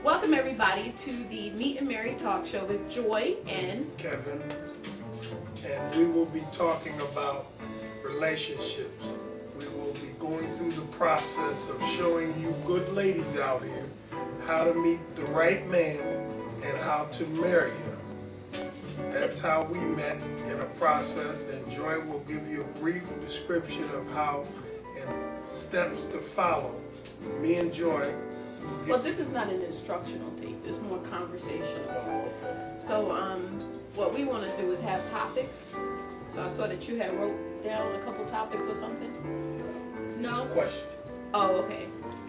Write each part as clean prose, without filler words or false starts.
Welcome everybody to the Meet and Marry Talk Show with Joy and Kevin, and we will be talking about relationships. We will be going through the process of showing you good ladies out here how to meet the right man and how to marry him. That's how we met in a process, and Joy will give you a brief description of how and steps to follow. Me and Joy. well, this is not an instructional tape. It's more conversational. Oh, okay. So what we want to do is have topics. So I saw that you had wrote down a couple topics or something. No. Just a question. Oh, okay.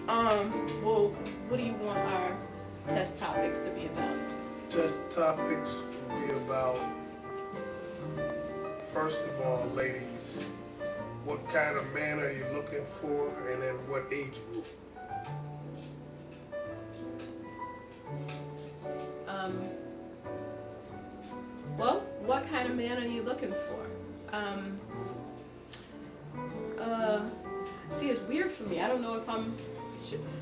Well, what do you want our test topics to be about? Test topics will be about, first of all, ladies, what kind of man are you looking for, and then what age group? Well, what kind of man are you looking for? See, it's weird for me. I don't know if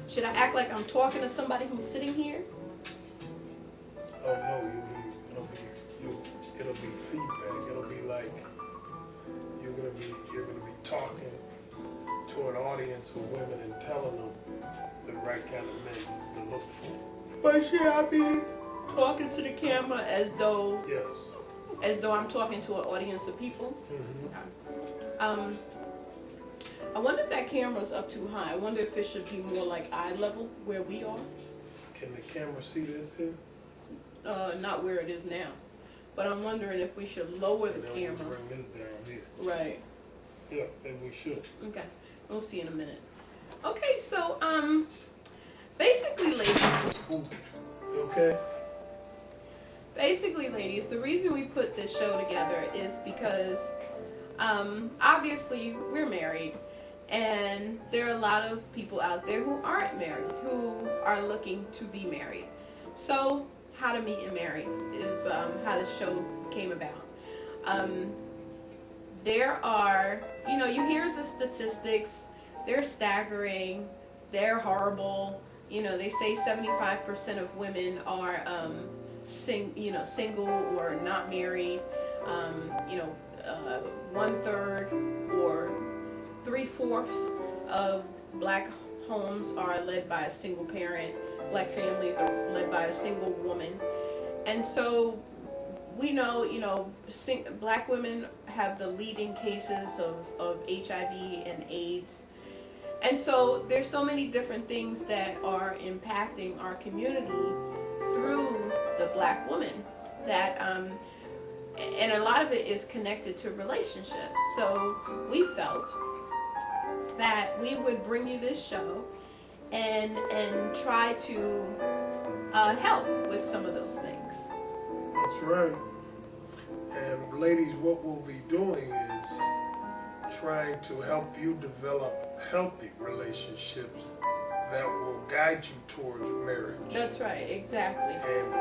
should I act like I'm talking to somebody who's sitting here? Oh no, it'll be feedback. It'll be like you're gonna be talking to an audience of women and telling them the right kind of men to look for. But should I be talking to the camera as though Yes. I'm talking to an audience of people? Mm-hmm. I wonder if that camera's up too high. I wonder if it should be more like eye level where we are. Can the camera see this here? Not where it is now. But I'm wondering if we should lower the And then camera. we'll bring this down here. Right. Yeah, then we should. Okay. We'll see in a minute. Okay, so basically, ladies. Okay. Basically, ladies, the reason we put this show together is because obviously we're married, and there are a lot of people out there who aren't married, who are looking to be married. So how to meet and marry is how the show came about. There are, you hear the statistics, they're staggering, they're horrible. They say 75% of women are single or not married. 1/3 or 3/4 of black homes are led by a single parent. Black families are led by a single woman. And so we know, black women have the leading cases of HIV and AIDS. And so there's so many different things that are impacting our community through the black woman that and a lot of it is connected to relationships. So we felt that we would bring you this show and try to help with some of those things. That's right. And ladies, what we'll be doing is trying to help you develop healthy relationships that will guide you towards marriage. That's right, exactly. And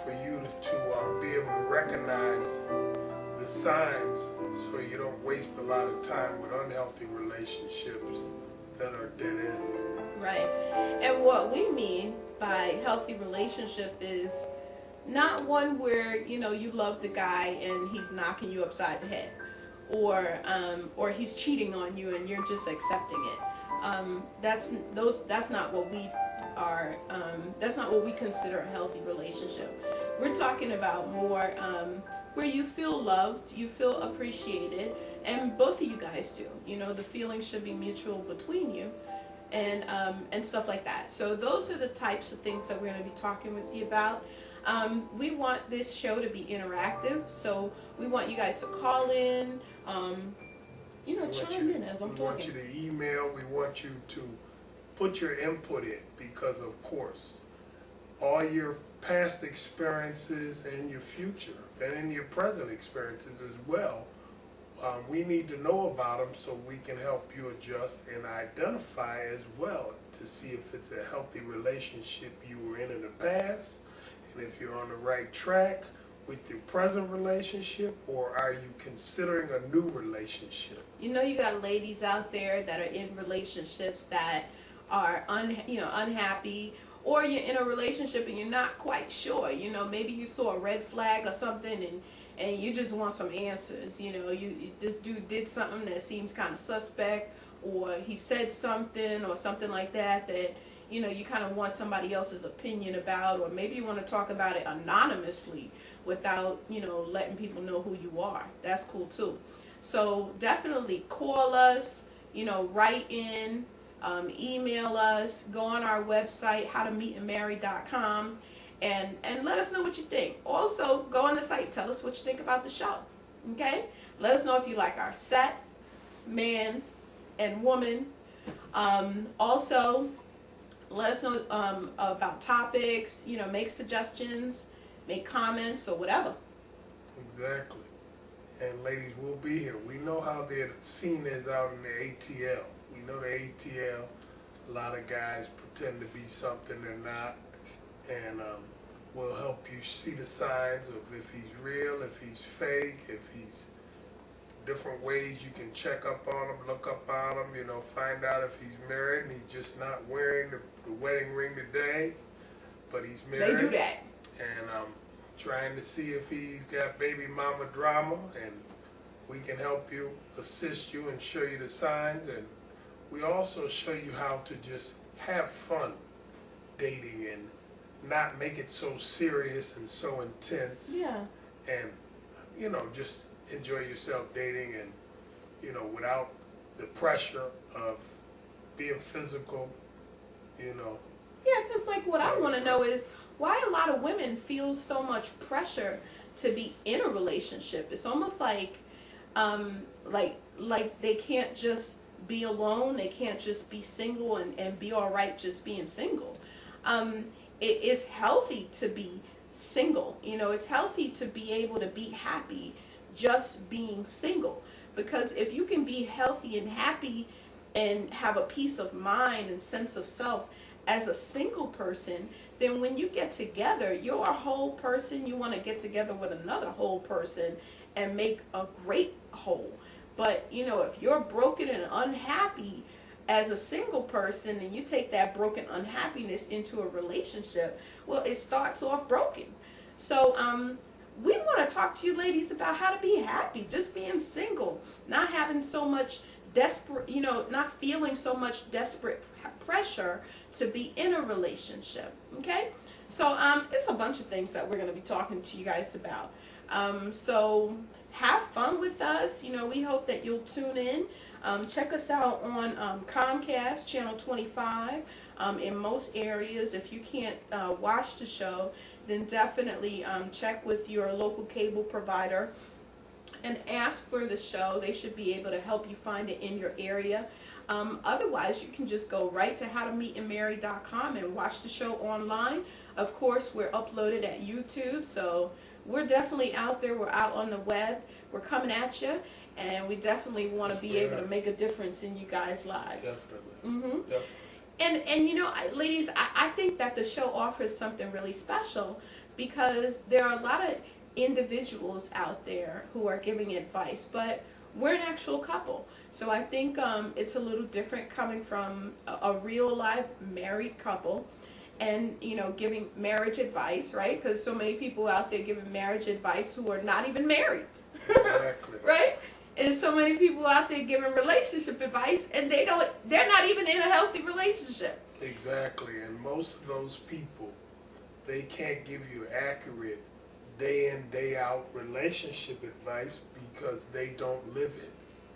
for you to be able to recognize the signs so you don't waste a lot of time with unhealthy relationships that are dead end. Right. And what we mean by healthy relationship is not one where, you love the guy and he's knocking you upside the head, or he's cheating on you and you're just accepting it. That's not what we are. That's not what we consider a healthy relationship. We're talking about more where you feel loved, you feel appreciated, and both of you guys do. The feeling should be mutual between you, and stuff like that. So those are the types of things that we're going to be talking with you about. We want this show to be interactive, so we want you guys to call in, chime in as I'm talking. We want you to email, we want you to put your input in, because of course, all your past experiences and your future, and in your present experiences as well, we need to know about them so we can help you adjust and identify as well to see if it's a healthy relationship you were in the past, and if you're on the right track with your present relationship, or are you considering a new relationship? You got ladies out there that are in relationships that are unhappy, or you're in a relationship and you're not quite sure. You know, maybe you saw a red flag or something, and you just want some answers. You know, this dude did something that seems kind of suspect, or he said something or something like that you know, you kind of want somebody else's opinion about, or maybe you want to talk about it anonymously without, you know, letting people know who you are. That's cool too. So definitely call us, you know, write in, email us, go on our website, howtomeetandmarry.com, and let us know what you think. Also, go on the site, tell us what you think about the show. Okay? Let us know if you like our set, man and woman. Also, let us know about topics, you know, make suggestions, make comments, or whatever. Exactly. And ladies, we'll be here. We know how the scene is out in the ATL. We know the ATL, a lot of guys pretend to be something they're not. And we'll help you see the signs of if he's real, if he's fake, if he's different ways you can check up on him, look up on him, you know, find out if he's married and he's just not wearing the wedding ring today, but he's married. They do that. And trying to see if he's got baby mama drama, and we can help you, assist you, and show you the signs. And we also show you how to just have fun dating and not make it so serious and so intense. Yeah. And, you know, just enjoy yourself dating, and, you know, without the pressure of being physical, you know. Yeah, because like what I want to know is why a lot of women feel so much pressure to be in a relationship. It's almost like they can't just be alone. They can't just be single and be all right just being single. It is healthy to be single. You know, it's healthy to be able to be happy just being single, because if you can be healthy and happy and have a peace of mind and sense of self as a single person, then when you get together, you're a whole person. You want to get together with another whole person and make a great whole. But you know, if you're broken and unhappy as a single person, and you take that broken unhappiness into a relationship, well, it starts off broken. So we want to talk to you ladies about how to be happy, just being single, not having so much desperate, you know, not feeling so much desperate pressure to be in a relationship. Okay? So it's a bunch of things that we're going to be talking to you guys about. So have fun with us. You know, we hope that you'll tune in. Check us out on Comcast Channel 25 in most areas. If you can't watch the show, then definitely check with your local cable provider and ask for the show. They should be able to help you find it in your area. Otherwise, you can just go right to howtomeetandmarry.com and watch the show online. Of course, we're uploaded at YouTube, so we're definitely out there. We're out on the web. We're coming at you, and we definitely want to be able to make a difference in you guys' lives. Definitely. Mm-hmm. Definitely. And you know, ladies, I think that the show offers something really special, because there are a lot of individuals out there who are giving advice, but we're an actual couple. So I think it's a little different coming from a real live married couple and, you know, giving marriage advice, right? Because so many people out there giving marriage advice who are not even married. Exactly. Right? And so many people out there giving relationship advice, and they're not even in a healthy relationship. Exactly. And most of those people, they can't give you accurate day in, day out relationship advice because they don't live it.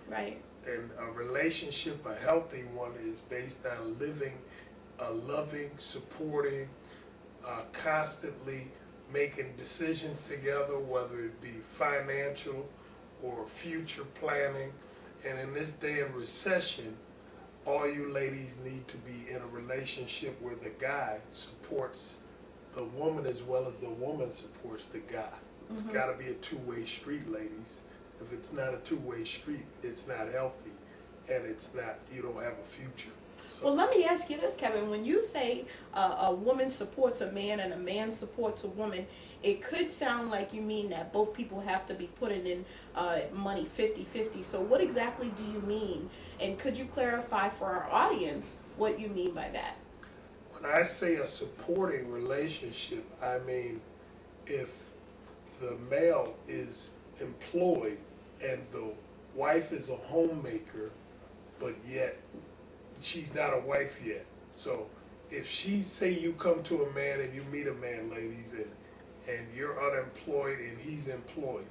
Right. And a relationship, a healthy one, is based on living a loving, supporting, constantly making decisions together, whether it be financial or future planning. And in this day of recession, all you ladies need to be in a relationship where the guy supports the woman as well as the woman supports the guy. It's got to be a two-way street, ladies. If it's not a two-way street, it's not healthy, and it's not, you don't have a future. So, well, let me ask you this, Kevin. When you say a woman supports a man and a man supports a woman, it could sound like you mean that both people have to be putting in money 50-50. So what exactly do you mean? And could you clarify for our audience what you mean by that? When I say a supporting relationship, I mean if the male is employed and the wife is a homemaker, but yet she's not a wife yet. So if she say you come to a man and you meet a man, ladies, and you're unemployed and he's employed,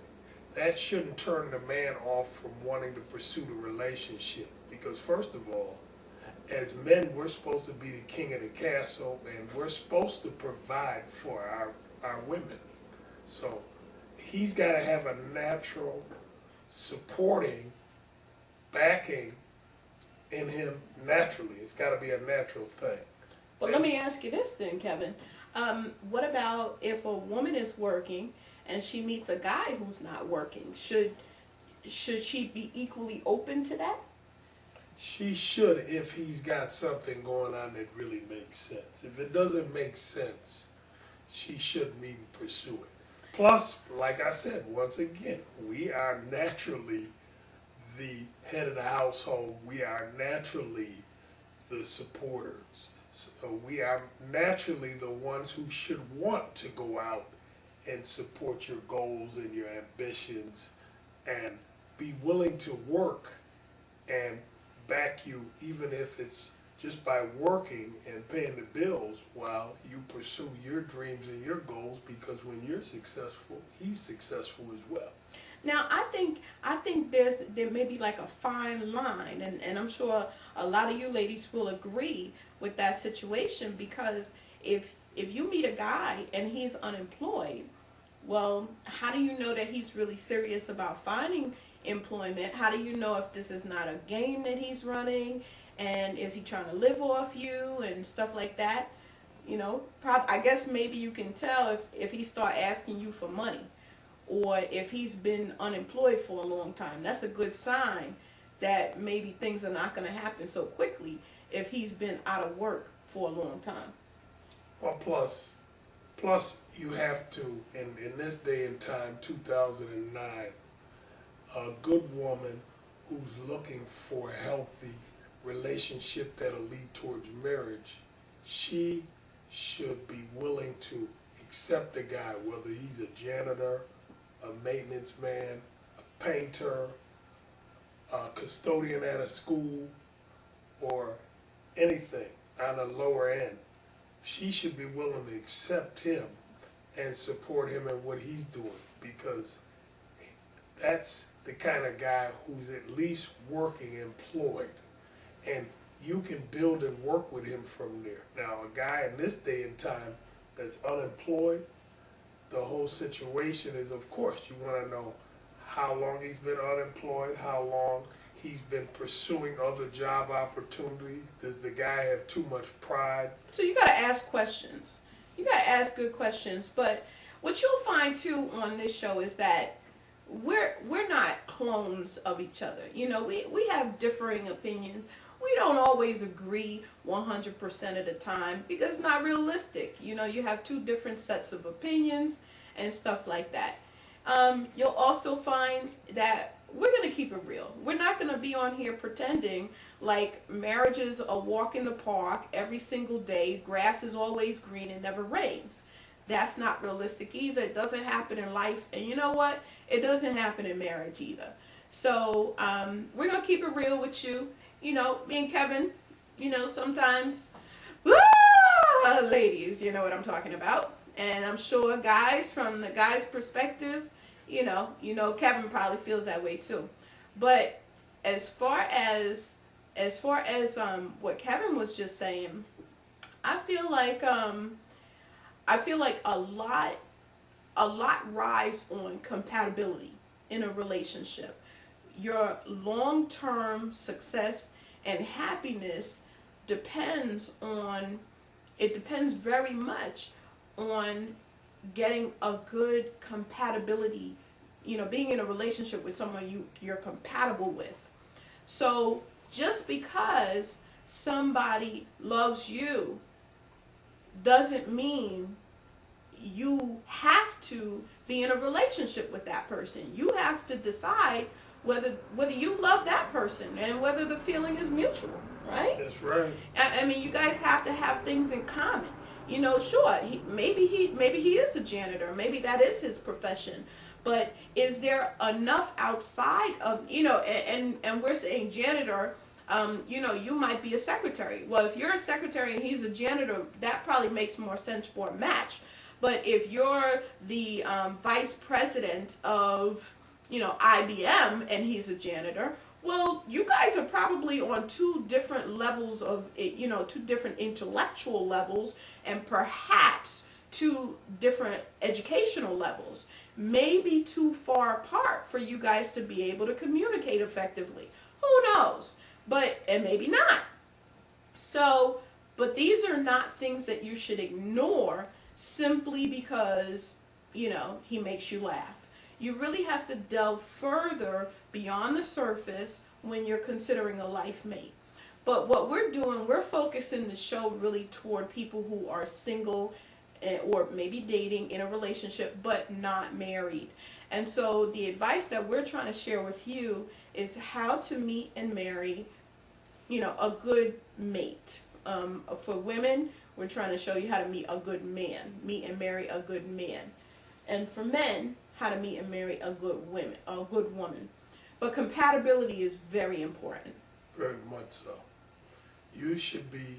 that shouldn't turn the man off from wanting to pursue the relationship. Because first of all, as men, we're supposed to be the king of the castle, and we're supposed to provide for our women. So he's got to have a natural supporting backing in him naturally. It's got to be a natural thing. Well, let me ask you this then, Kevin. What about if a woman is working and she meets a guy who's not working? Should she be equally open to that? She should, if he's got something going on that really makes sense. If it doesn't make sense, she shouldn't even pursue it. Plus, like I said, once again, we are naturally the head of the household. We are naturally the supporters. So we are naturally the ones who should want to go out and support your goals and your ambitions and be willing to work and back you, even if it's just by working and paying the bills while you pursue your dreams and your goals, because when you're successful, he's successful as well. Now, I think there may be like a fine line, and I'm sure a lot of you ladies will agree with that situation, because if you meet a guy and he's unemployed, well, how do you know that he's really serious about finding employment? How do you know if this is not a game that he's running, and is he trying to live off you and stuff like that? You know, I guess maybe you can tell if he start asking you for money, or if he's been unemployed for a long time. That's a good sign that maybe things are not going to happen so quickly if he's been out of work for a long time. Well, plus you have to, in this day and time, 2009, a good woman who's looking for a healthy relationship that'll lead towards marriage, she should be willing to accept a guy, whether he's a janitor, a maintenance man, a painter, a custodian at a school, or anything on a lower end. She should be willing to accept him and support him in what he's doing, because that's the kind of guy who's at least working, employed, and you can build and work with him from there. Now, a guy in this day and time that's unemployed, the whole situation is, of course, you want to know how long he's been unemployed, how long he's been pursuing other job opportunities. Does the guy have too much pride? So you got to ask questions. You got to ask good questions. But what you'll find too on this show is that we're not clones of each other. You know, we have differing opinions. We don't always agree 100% of the time, because it's not realistic. You know, you have two different sets of opinions and stuff like that. You'll also find that we're going to keep it real. We're not going to be on here pretending like marriage is a walk in the park every single day, grass is always green and never rains. That's not realistic either. It doesn't happen in life, and you know what? It doesn't happen in marriage either. So we're going to keep it real with you. You know, me and Kevin, you know, sometimes, ladies, you know what I'm talking about. And I'm sure guys, from the guy's perspective, you know, Kevin probably feels that way too. But as far as what Kevin was just saying, I feel like a lot rides on compatibility in a relationship. Your long-term success and happiness depends very much on getting a good compatibility, you know, being in a relationship with someone you're compatible with. So just because somebody loves you doesn't mean you have to be in a relationship with that person. You have to decide whether you love that person and whether the feeling is mutual. right? That's right. I mean, you guys have to have things in common. You know, sure, maybe he is a janitor. Maybe that is his profession. But is there enough outside of, you know, and we're saying janitor, you know, you might be a secretary. Well, if you're a secretary and he's a janitor, that probably makes more sense for a match. But if you're the vice president of, you know, IBM and he's a janitor, well, you guys are probably on two different levels of, you know, two different intellectual levels, and perhaps two different educational levels. Maybe too far apart for you guys to be able to communicate effectively. Who knows? But, and maybe not. So, but these are not things that you should ignore simply because, you know, he makes you laugh. You really have to delve further beyond the surface when you're considering a life mate. But what we're doing, we're focusing the show really toward people who are single or maybe dating in a relationship but not married. And so the advice that we're trying to share with you is how to meet and marry, you know, a good mate. For women, we're trying to show you how to meet a good man, meet and marry a good man. And for men, how to meet and marry a good woman. But compatibility is very important. Very much so. You should be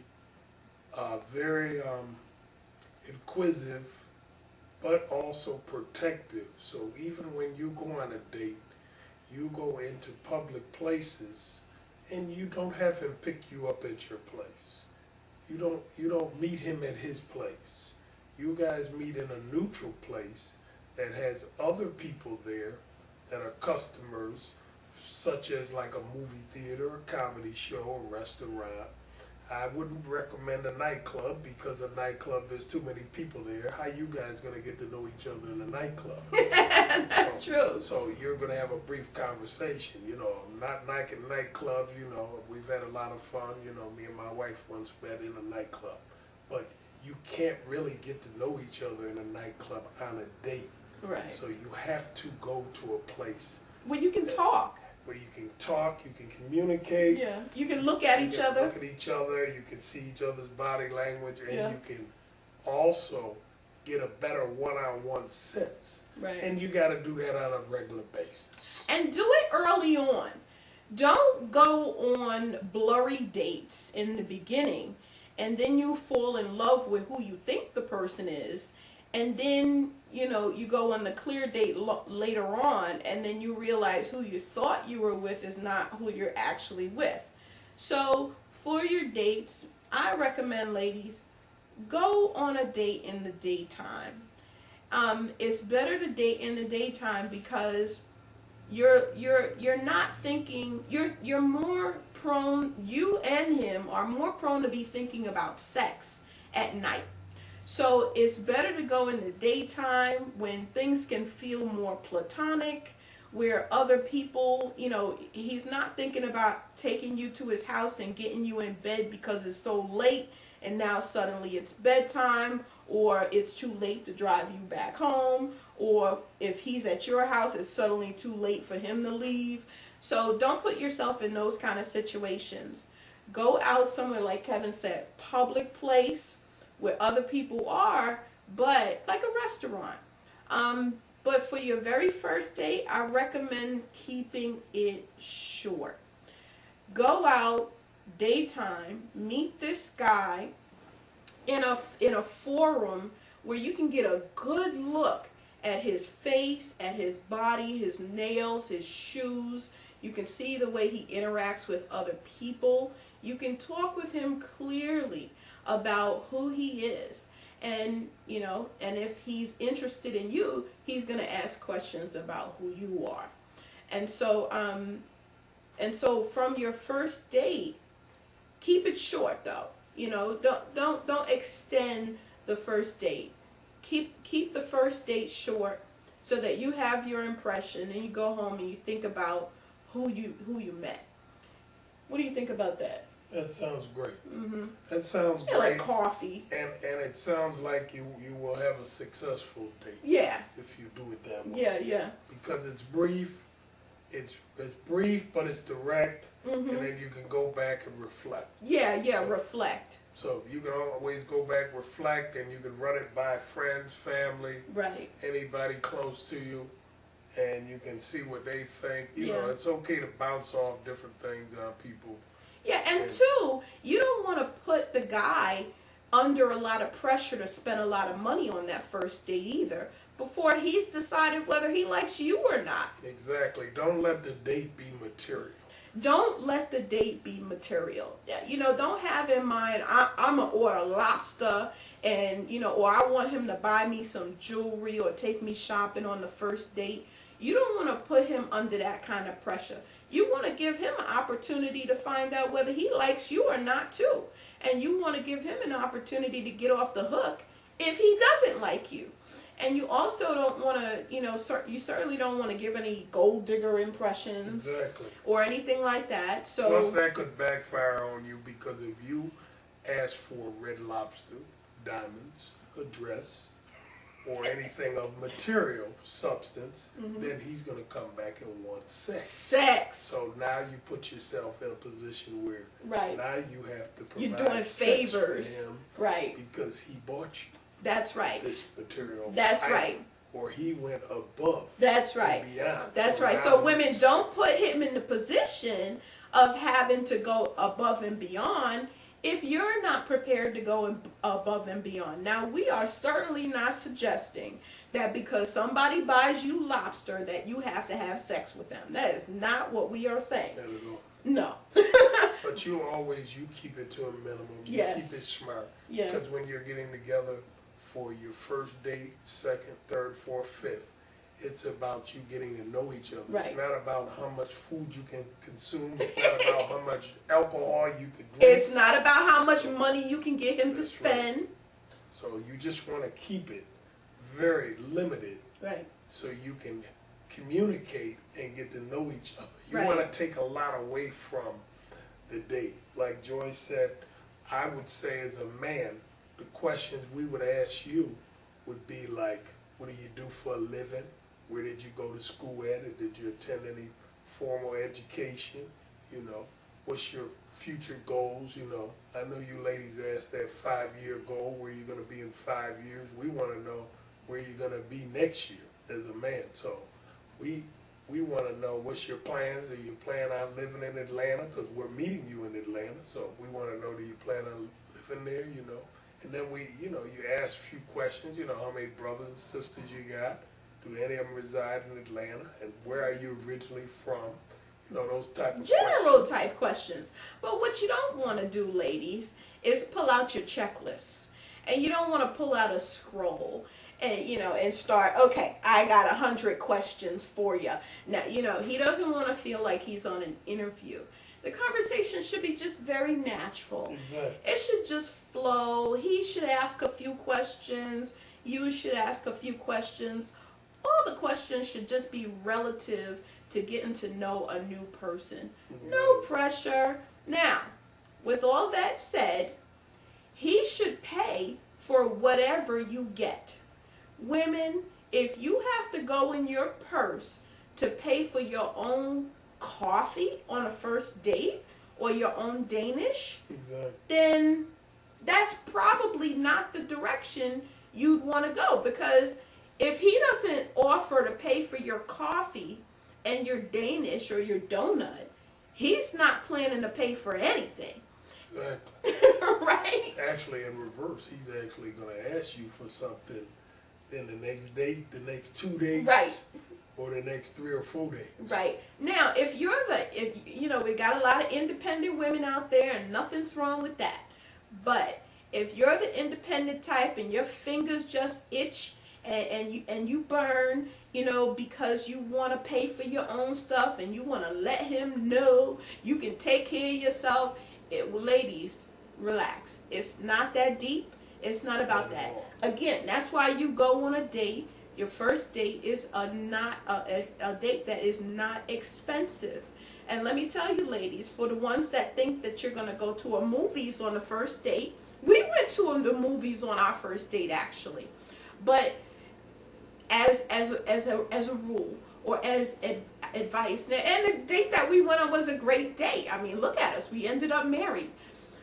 very inquisitive, but also protective. So even when you go on a date, you go into public places, and you don't have him pick you up at your place. You don't meet him at his place. You guys meet in a neutral place that has other people there that are customers, such as like a movie theater, a comedy show, a restaurant. I wouldn't recommend a nightclub because a nightclub, there's too many people there. How you guys gonna get to know each other in a nightclub? That's true. So you're gonna have a brief conversation, you know, not like in nightclubs, you know, we've had a lot of fun, you know, me and my wife once met in a nightclub. But you can't really get to know each other in a nightclub on a date. Right. So you have to go to a place where you can talk. Where you can talk, you can communicate. Yeah. You can look at each other. Look at each other, you can see each other's body language, and Yeah. you can also get a better one-on-one sense. Right. And you got to do that on a regular basis. And do it early on. Don't go on blurry dates in the beginning and then you fall in love with who you think the person is, and then, you know, you go on the clear date later on, and then you realize who you thought you were with is not who you're actually with. So for your dates, I recommend, ladies, go on a date in the daytime. It's better to date in the daytime because you're not thinking, you're more prone, you and him are more prone to be thinking about sex at night. So it's better to go in the daytime when things can feel more platonic, where other people, you know, he's not thinking about taking you to his house and getting you in bed because it's so late and now suddenly it's bedtime, or it's too late to drive you back home, or if he's at your house, it's suddenly too late for him to leave. So don't put yourself in those kind of situations. Go out somewhere, like Kevin said, public place where other people are, but like a restaurant. But for your very first date, I recommend keeping it short. Go out, daytime, meet this guy in a forum where you can get a good look at his face, at his body, his nails, his shoes. You can see the way he interacts with other people. You can talk with him clearly about who he is. And, you know, and if he's interested in you, he's going to ask questions about who you are. And so from your first date, keep it short though. You know, don't extend the first date. Keep the first date short so that you have your impression and you go home and you think about who you met. What do you think about that? That sounds great. Mm-hmm. That sounds great. Like coffee. And it sounds like you will have a successful date. Yeah. If you do it that way. Yeah, yeah. Because it's brief, it's brief, but it's direct, Mhm. and then you can go back and reflect. Yeah, So- reflect. So you can always go back, reflect, and you can run it by friends, family, Right. anybody close to you, and you can see what they think. You know, Yeah. it's okay to bounce off different things on people. Yeah, and And- two, you don't want to put the guy under a lot of pressure to spend a lot of money on that first date either before he's decided whether he likes you or not. Exactly. Don't let the date be material. Don't let the date be material. You know, don't have in mind, I'm going to order lobster and, you know, or I want him to buy me some jewelry or take me shopping on the first date. You don't want to put him under that kind of pressure. You want to give him an opportunity to find out whether he likes you or not too. And you want to give him an opportunity to get off the hook if he doesn't like you. And you also don't want to, you know, you certainly don't want to give any gold digger impressions Exactly. or anything like that. So Plus, that could backfire on you because if you ask for Red Lobster, diamonds, a dress, or anything of material substance, Mhm. then he's going to come back and want sex. sex, So now you put yourself in a position where right? now you have to provide You're doing sex favors, for him right? because he bought you That's right. this material. That's item, right. Or he went above. That's and right. beyond. That's So right. now So women, it's- don't put him in the position of having to go above and beyond if you're not prepared to go above and beyond. Now, we are certainly not suggesting that because somebody buys you lobster that you have to have sex with them. That is not what we are saying. Not at all. No. But you keep it to a minimum. You Yes. keep it smart. Yeah. Because when you're getting together for your first date, second, third, fourth, fifth, it's about you getting to know each other. Right. It's not about how much food you can consume. It's not about how much alcohol you can drink. It's not about how much money you can get him to That's right. spend. So you just want to keep it very limited Right. so you can communicate and get to know each other. You Right. want to take a lot away from the date. Like Joy said, I would say as a man, the questions we would ask you would be like, what do you do for a living? Where did you go to school at? Or did you attend any formal education? You know, what's your future goals? You know, I know you ladies ask that 5-year goal, where you're going to be in 5 years. We want to know where you're going to be next year as a man. So we want to know what's your plans. Are you planning on living in Atlanta? Because we're meeting you in Atlanta. So we want to know, do you plan on living there, you know? And then you ask a few questions, how many brothers and sisters you got? Do any of them reside in Atlanta? And where are you originally from? Those type of General questions. type questions. But what you don't want to do, ladies, is pull out your checklist. And you don't want to pull out a scroll and start, okay, I got 100 questions for you. Now, he doesn't want to feel like he's on an interview. The conversation should be just very natural. Exactly. It should just flow. He should ask a few questions. You should ask a few questions. All the questions should just be relative to getting to know a new person. No pressure. Now, with all that said, he should pay for whatever you get. Women, if you have to go in your purse to pay for your own coffee on a first date or your own Danish, Exactly. then that's probably not the direction you'd want to go, because if he doesn't offer to pay for your coffee and your Danish or your donut, he's not planning to pay for anything. Exactly. Right? Actually, in reverse, he's actually going to ask you for something in the next date, the next 2 days, Right. or the next 3 or 4 days. Right. Now, if we got a lot of independent women out there, and nothing's wrong with that. But if you're the independent type and your fingers just itch and you burn, because you want to pay for your own stuff and you want to let him know you can take care of yourself, ladies, relax. It's not that deep. It's not about that. Again, that's why you go on a date. Your first date is a date that is not expensive. And let me tell you, ladies, for the ones that think that you're going to go to a movies on the first date, we went to the movies on our first date, actually. But as a rule, or as advice. And the date that we went on was a great date. I mean, look at us. We ended up married.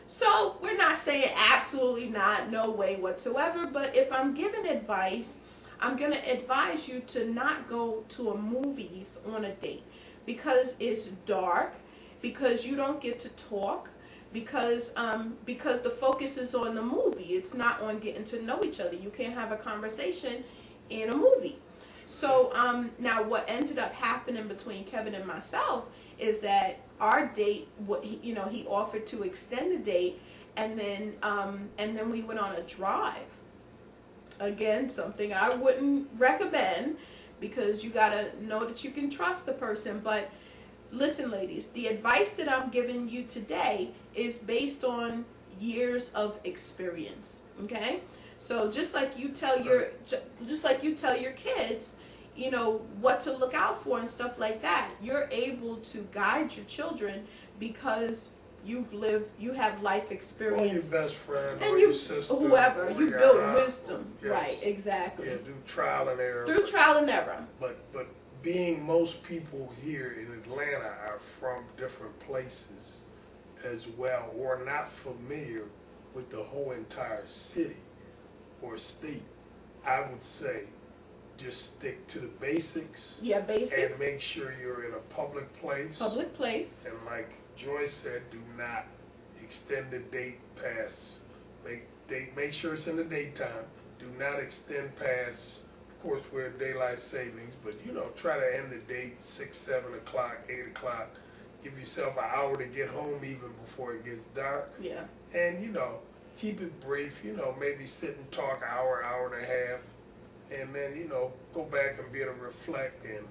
So we're not saying absolutely not, no way whatsoever. But if I'm giving advice, I'm going to advise you to not go to a movies on a date because it's dark, because you don't get to talk, because the focus is on the movie. It's not on getting to know each other. You can't have a conversation in a movie. So now what ended up happening between Kevin and myself is that our date, he offered to extend the date, and then we went on a drive. Again, something I wouldn't recommend because you gotta know that you can trust the person. But listen, ladies, the advice that I'm giving you today is based on years of experience. Okay, so just like you tell your kids, what to look out for and stuff like that, you're able to guide your children because you have life experience. Or your best friend, and or your sister, whoever, you build wisdom. Yes. Right, exactly. Yeah, do trial and error. Through trial and error. But being most people here in Atlanta are from different places as well, or not familiar with the whole entire city or state, I would say just stick to the basics. Yeah, basics. And make sure you're in a public place. Public place. And like Joyce said, do not extend the date past. Make sure it's in the daytime. Do not extend past. Of course, we're daylight savings, but try to end the date 6, 7 o'clock, 8 o'clock. Give yourself an hour to get home even before it gets dark. Yeah. And keep it brief. Maybe sit and talk an hour, hour and a half, and then go back and be able to reflect and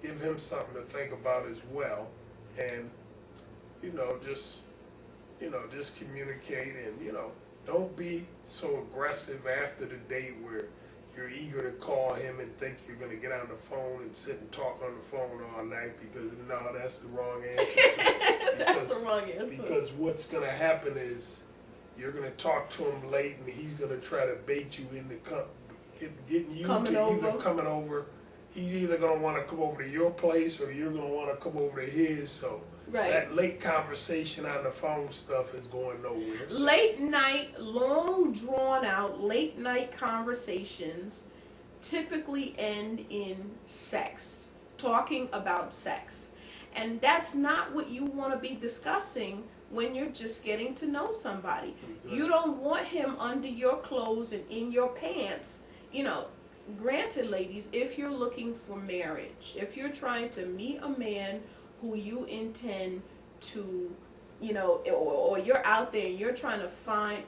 give him something to think about as well. And just communicate, and don't be so aggressive after the date where you're eager to call him and think you're going to get on the phone and sit and talk on the phone all night, because no, that's the wrong answer. That's the wrong answer. Because what's going to happen is you're going to talk to him late, and he's going to try to bait you into getting you either coming over. He's either going to want to come over to your place, or you're going to want to come over to his. So that late conversation on the phone stuff is going nowhere. So. Late night, long drawn out late night conversations typically end in sex, talking about sex. And that's not what you want to be discussing when you're just getting to know somebody. Exactly. You don't want him under your clothes and in your pants. Granted, ladies, if you're looking for marriage, if you're trying to meet a man who you intend to, or you're out there and you're trying to find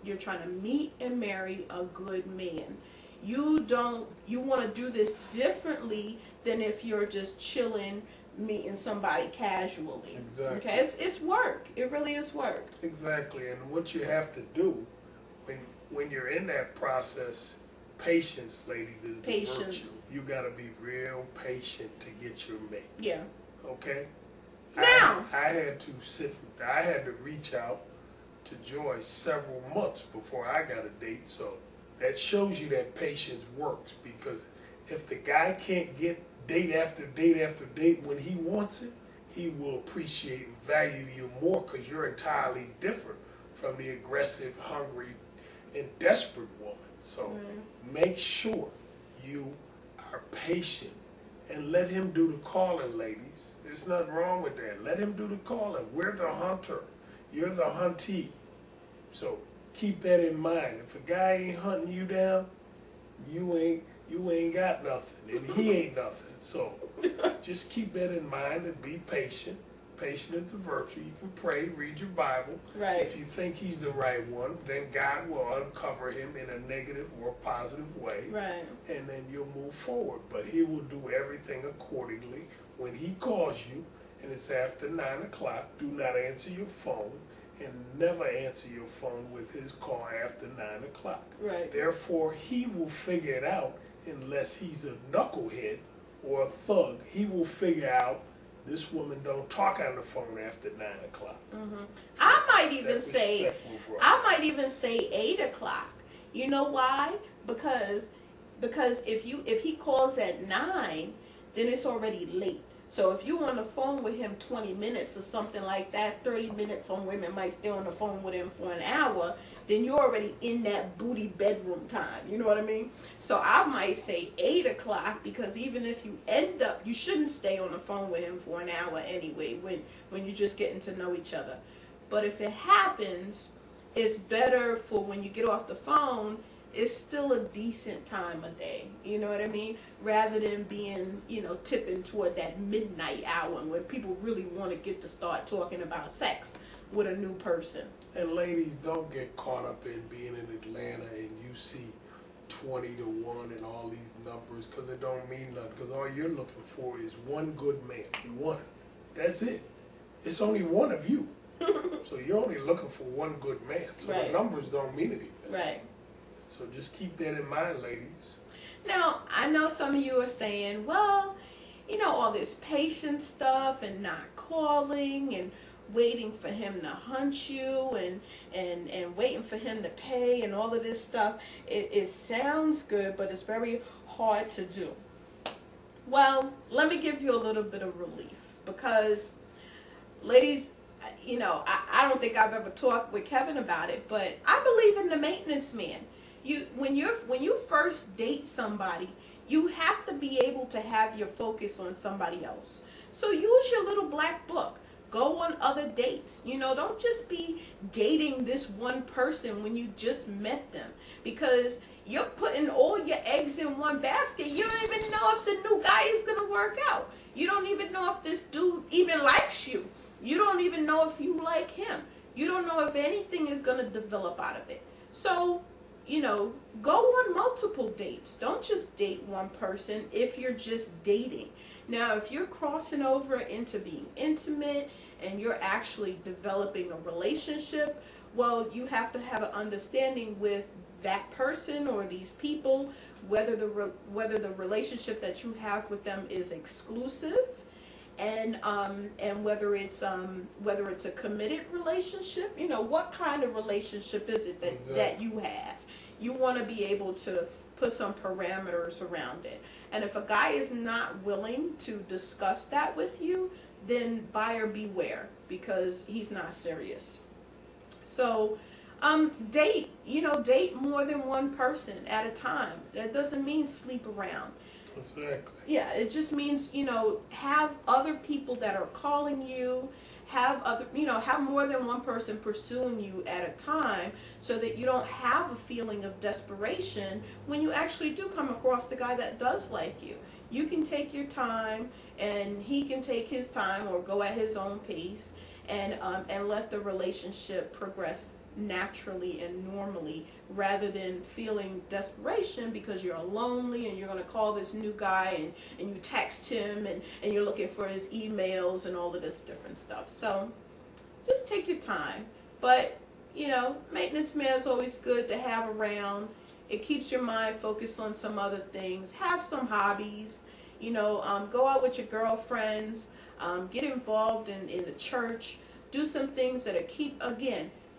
you're trying to meet and marry a good man, you want to do this differently than if you're just chilling, meeting somebody casually. Exactly. Okay, it's work. It really is work. Exactly, and what you have to do when you're in that process. Patience, ladies, is the virtue. You got to be real patient to get your mate. Yeah. Okay? Now. I had to reach out to Joyce several months before I got a date, so that shows you that patience works, because if the guy can't get date after date after date when he wants it, he will appreciate and value you more, because you're entirely different from the aggressive, hungry, and desperate woman. So make sure you are patient and let him do the calling, ladies. There's nothing wrong with that. Let him do the calling. We're the hunter. You're the huntee. So keep that in mind. If a guy ain't hunting you down, you ain't got nothing, and he ain't nothing. So just keep that in mind and be patient. Patient is the virtue. You can pray, read your Bible. Right. If you think he's the right one, then God will uncover him in a negative or positive way. Right. And then you'll move forward. But he will do everything accordingly. When he calls you and it's after 9 o'clock, do not answer your phone, and never answer your phone with his call after 9 o'clock. Right. Therefore, he will figure it out, unless he's a knucklehead or a thug. He will figure out this woman don't talk on the phone after 9 o'clock. Mm-hmm. So I might even say 8 o'clock. You know why? Because if he calls at 9, then it's already late. So if you on the phone with him 20 minutes or something like that, 30 minutes, some women might stay on the phone with him for an hour, then you're already in that booty bedroom time. You know what I mean? So I might say 8 o'clock, because even if you end up, you shouldn't stay on the phone with him for an hour anyway when you're just getting to know each other. But if it happens, it's better for when you get off the phone, it's still a decent time of day, you know what I mean? Rather than being, tipping toward that midnight hour where people really want to get to start talking about sex with a new person. And ladies, don't get caught up in being in Atlanta and you see 20 to 1 and all these numbers, because it don't mean nothing, because all you're looking for is one good man. One. That's it. It's only one of you. So you're only looking for one good man. So Right. the numbers don't mean anything. Right. So just keep that in mind, ladies. Now, I know some of you are saying, well, all this patient stuff and not calling and waiting for him to hunt you and waiting for him to pay and all of this stuff. It sounds good, but it's very hard to do. Well, let me give you a little bit of relief, because ladies, I don't think I've ever talked with Kevin about it, but I believe in the maintenance man. When you first date somebody, you have to be able to have your focus on somebody else. So use your little black book. Go on other dates. Don't just be dating this one person when you just met them, because you're putting all your eggs in one basket. You don't even know if the new guy is going to work out. You don't even know if this dude even likes you. You don't even know if you like him. You don't know if anything is going to develop out of it. So, go on multiple dates. Don't just date one person if you're just dating. Now, if you're crossing over into being intimate and you're actually developing a relationship, well, you have to have an understanding with that person or these people, whether the relationship that you have with them is exclusive, and whether it's a committed relationship. What kind of relationship is it that you have? You want to be able to put some parameters around it. And if a guy is not willing to discuss that with you, then buyer beware, because he's not serious. So date more than one person at a time. That doesn't mean sleep around. Exactly. Yeah, it just means, have other people that are calling you, have more than one person pursuing you at a time, so that you don't have a feeling of desperation when you actually do come across the guy that does like you. You can take your time, and he can take his time or go at his own pace, and let the relationship progress naturally and normally, rather than feeling desperation because you're lonely and you're going to call this new guy and you text him and you're looking for his emails and all of this different stuff. So just take your time. But maintenance man is always good to have around. It keeps your mind focused on some other things. Have some hobbies. Go out with your girlfriends. Get involved in the church. Do some things that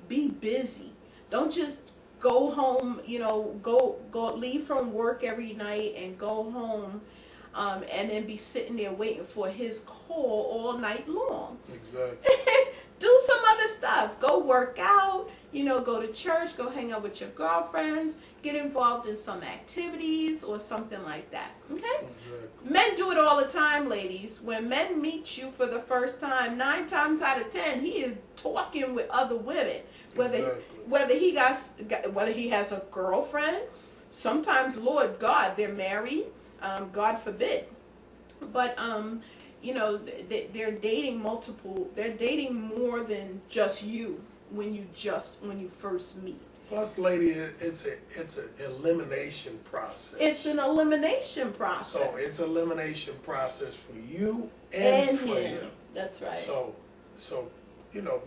be busy. Don't just go home, leave from work every night and go home and then be sitting there waiting for his call all night long. Exactly. Do some other stuff. Go work out, go to church, go hang out with your girlfriends, get involved in some activities or something like that. Okay? Exactly. Men do it all the time, ladies. When men meet you for the first time, 9 times out of 10, he is talking with other women. Whether he has a girlfriend, sometimes, Lord God, they're married, God forbid. But they're dating they're dating more than just you when you first meet. Plus, lady, it's an elimination process. It's an elimination process. So it's an elimination process for you and for him. That's right. So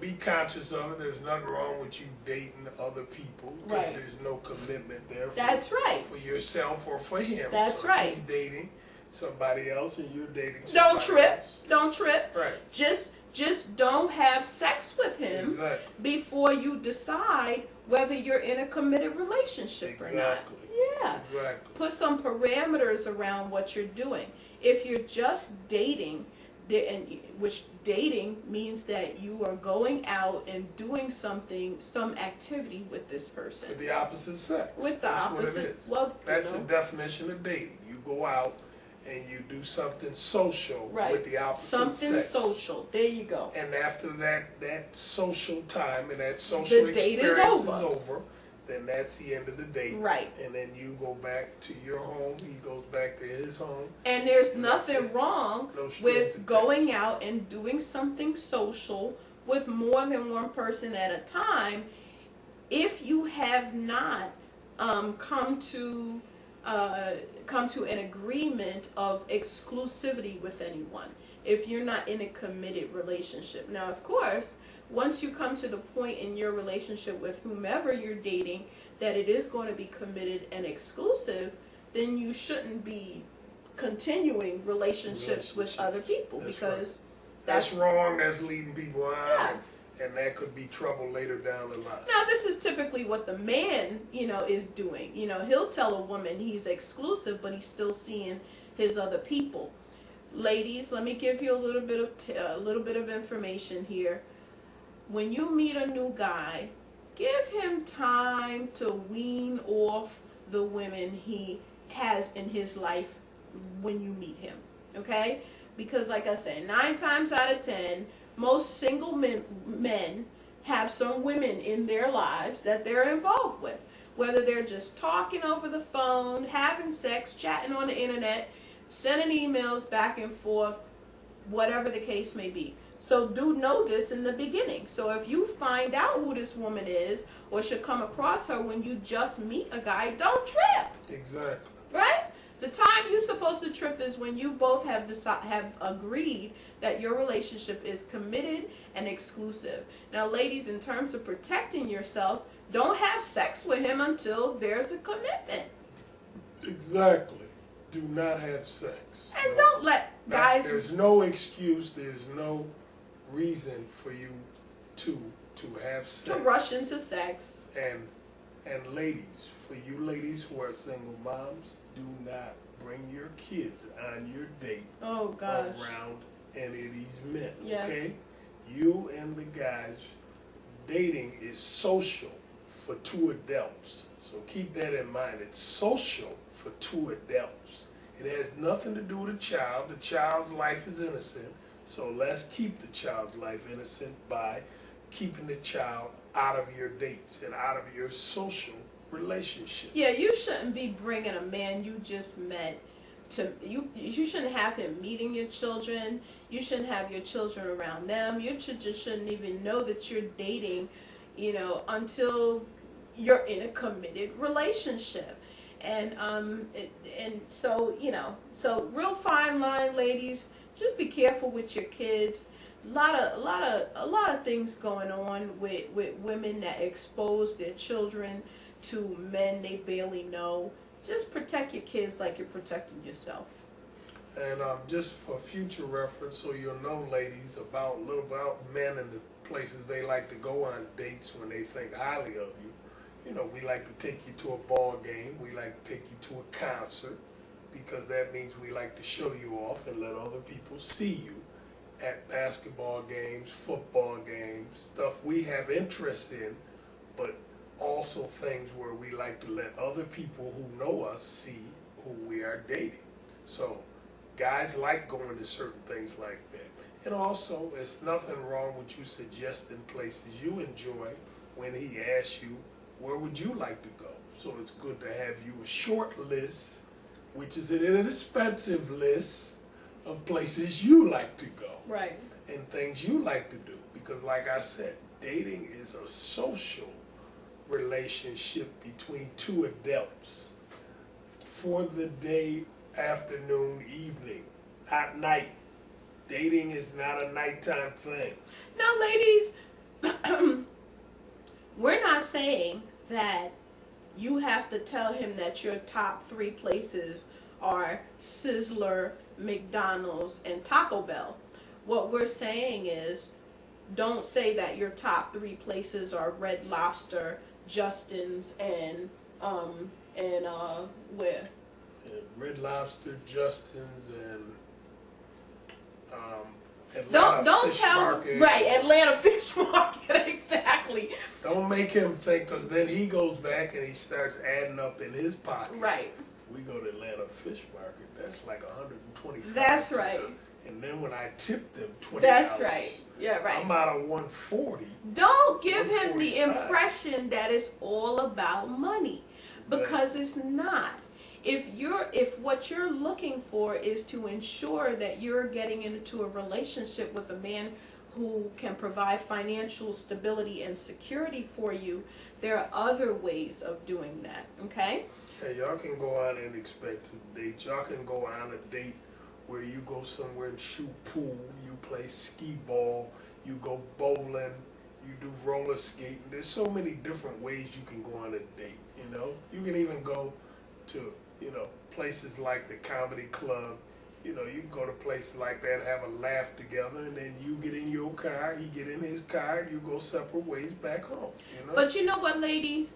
be conscious of it. There's nothing wrong with you dating other people, because Right. there's no commitment there. That's right. For yourself or for him. That's so right. He's dating somebody else and you're dating somebody Don't trip. else. Don't trip. Right. Just don't have sex with him Exactly. before you decide whether you're in a committed relationship or not. Exactly. Yeah. Exactly. Put some parameters around what you're doing. If you're just dating, which dating means that you are going out and doing something, some activity with this person. With the opposite sex. With the That's opposite. what it is. Well, that's the definition of dating. You go out and you do something social with the opposite something sex. social. There you go. And after that social time and that social experience is over, then that's the end of the date. Right. And then you go back to your home, he goes back to his home. And there's nothing wrong with going out and doing something social with more than one person at a time if you have not come to an agreement of exclusivity with anyone, if you're not in a committed relationship. Now, of course, once you come to the point in your relationship with whomever you're dating that it is going to be committed and exclusive, then you shouldn't be continuing relationships with other people, because that's wrong. That's leading people on, and that could be trouble later down the line. Now, this is typically what the man, is doing. He'll tell a woman he's exclusive, but he's still seeing his other people. Ladies, let me give you a little bit of information here. When you meet a new guy, give him time to wean off the women he has in his life when you meet him, okay? Because like I said, 9 times out of 10, most single men have some women in their lives that they're involved with. Whether they're just talking over the phone, having sex, chatting on the internet, sending emails back and forth, whatever the case may be. So do know this in the beginning. So if you find out who this woman is or should come across her when you just meet a guy, don't trip. Exactly. Right? The time you're supposed to trip is when you both have agreed that your relationship is committed and exclusive. Now, ladies, in terms of protecting yourself, don't have sex with him until there's a commitment. Exactly. Do not have sex. And don't let guys... There's no excuse, there's no reason for you to have sex. To rush into sex. And ladies, for you ladies who are single moms, do not bring your kids on your date around any of these men, okay? You and the guys, dating is social for 2 adults. So keep that in mind. It's social for 2 adults. It has nothing to do with a child. The child's life is innocent. So let's keep the child's life innocent by keeping the child out of your dates and out of your social relationship. Yeah, you shouldn't be bringing a man you just met to you shouldn't have him meeting your children. You shouldn't have your children around them. You shouldn't even know that you're dating, until you're in a committed relationship. And so so real fine line, ladies. Just be careful with your kids. A lot of things going on with women that expose their children to men they barely know. Just protect your kids like you're protecting yourself. And just for future reference, so you'll know, ladies, a little about men and the places they like to go on dates when they think highly of you. We like to take you to a ball game. We like to take you to a concert, because that means we like to show you off and let other people see you at basketball games, football games, stuff we have interest in, but also things where we like to let other people who know us see who we are dating. So guys like going to certain things like that. And also, it's nothing wrong with you suggesting places you enjoy when he asks you, where would you like to go? So it's good to have you a short list, which is an inexpensive list of places you like to go. Right. And things you like to do. Because like I said, dating is a social relationship between 2 adults for the day, afternoon, evening, not night. Dating is not a nighttime thing. Now, ladies, we're not saying that you have to tell him that your top 3 places are Sizzler, McDonald's, and Taco Bell. What we're saying is, don't say that your top 3 places are Red Lobster, Justin's, and where? Red Lobster, Justin's, and Atlanta Don't Fish tell Market. right, Atlanta Fish Market, exactly. Don't make him think, because then he goes back and he starts adding up in his pocket. Right. We go to Atlanta Fish Market, that's like 125. That's right. And then when I tip them $20, That's right. Yeah, right. I'm out of 140. Don't give him the 145. impression that it's all about money, because it's not. If what you're looking for is to ensure that you're getting into a relationship with a man who can provide financial stability and security for you, there are other ways of doing that, okay? Hey, y'all can go out and expect to date. Y'all can go on a date where you go somewhere and shoot pool, you play skee ball, you go bowling, you do roller skating. There's so many different ways you can go on a date, you know? You can even go to, places like the comedy club. You can go to places like that, have a laugh together, and then you get in your car, he get in his car, you go separate ways back home, But you know what, ladies?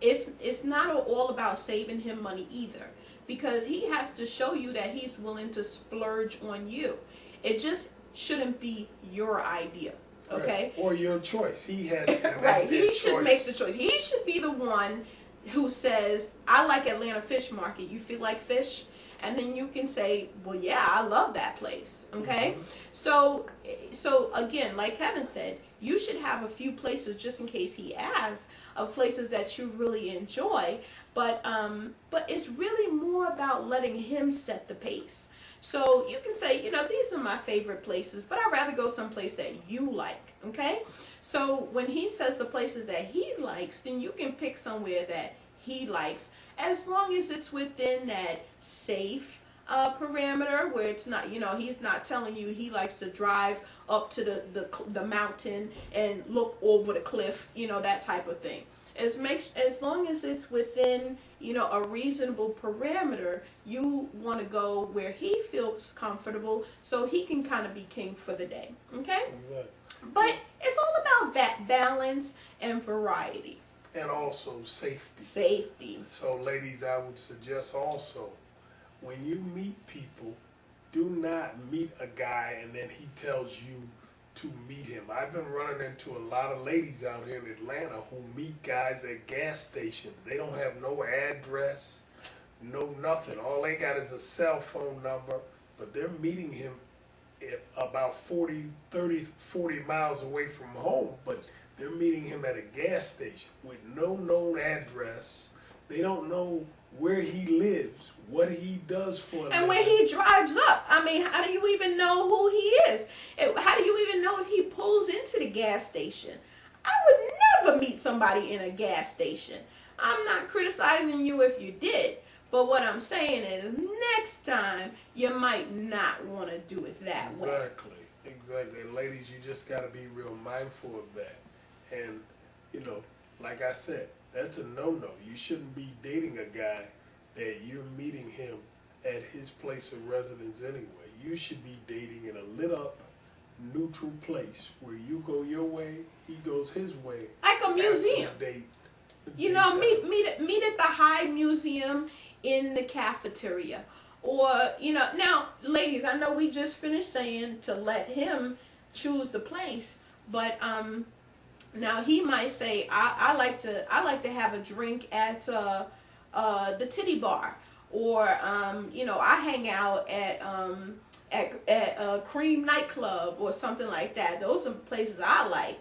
It's not all about saving him money either, because he has to show you that he's willing to splurge on you. It just shouldn't be your idea, okay? Right. Or your choice. He has to make right. He that should choice. make the choice. He should be the one who says, I like Atlanta Fish Market. You feel like fish? And then you can say, well, yeah, I love that place, okay? Mm-hmm. So again, like Kevin said, you should have a few places, just in case he asks, of places that you really enjoy, but it's really more about letting him set the pace. So you can say, these are my favorite places, but I'd rather go someplace that you like, okay? So when he says the places that he likes, then you can pick somewhere that he likes, as long as it's within that safe parameter where it's not, he's not telling you he likes to drive up to the mountain and look over the cliff, that type of thing. As long as it's within, a reasonable parameter, you want to go where he feels comfortable so he can kind of be king for the day, okay? Exactly. But it's all about that balance and variety. And also safety. Safety. So ladies, I would suggest also, when you meet people, do not meet a guy and then he tells you to meet him. I've been running into a lot of ladies out here in Atlanta who meet guys at gas stations. They don't have no address, no nothing. All they got is a cell phone number, but they're meeting him about 40 miles away from home, but they're meeting him at a gas station with no known address. They don't know where he lives, what he does for a living. And when he drives up, how do you even know who he is? How do you even know if he pulls into the gas station? I would never meet somebody in a gas station. I'm not criticizing you if you did, but what I'm saying is next time you might not want to do it that way. Exactly. And ladies, you just got to be real mindful of that. And, like I said, that's a no-no. You shouldn't be dating a guy that you're meeting him at his place of residence anyway. You should be dating in a lit-up, neutral place where you go your way, he goes his way. Like a museum. Date, meet at the High Museum in the cafeteria. Or, now, ladies, I know we just finished saying to let him choose the place, but now he might say, I like to have a drink at the Titty Bar, or I hang out at Cream Nightclub or something like that. Those are places I like.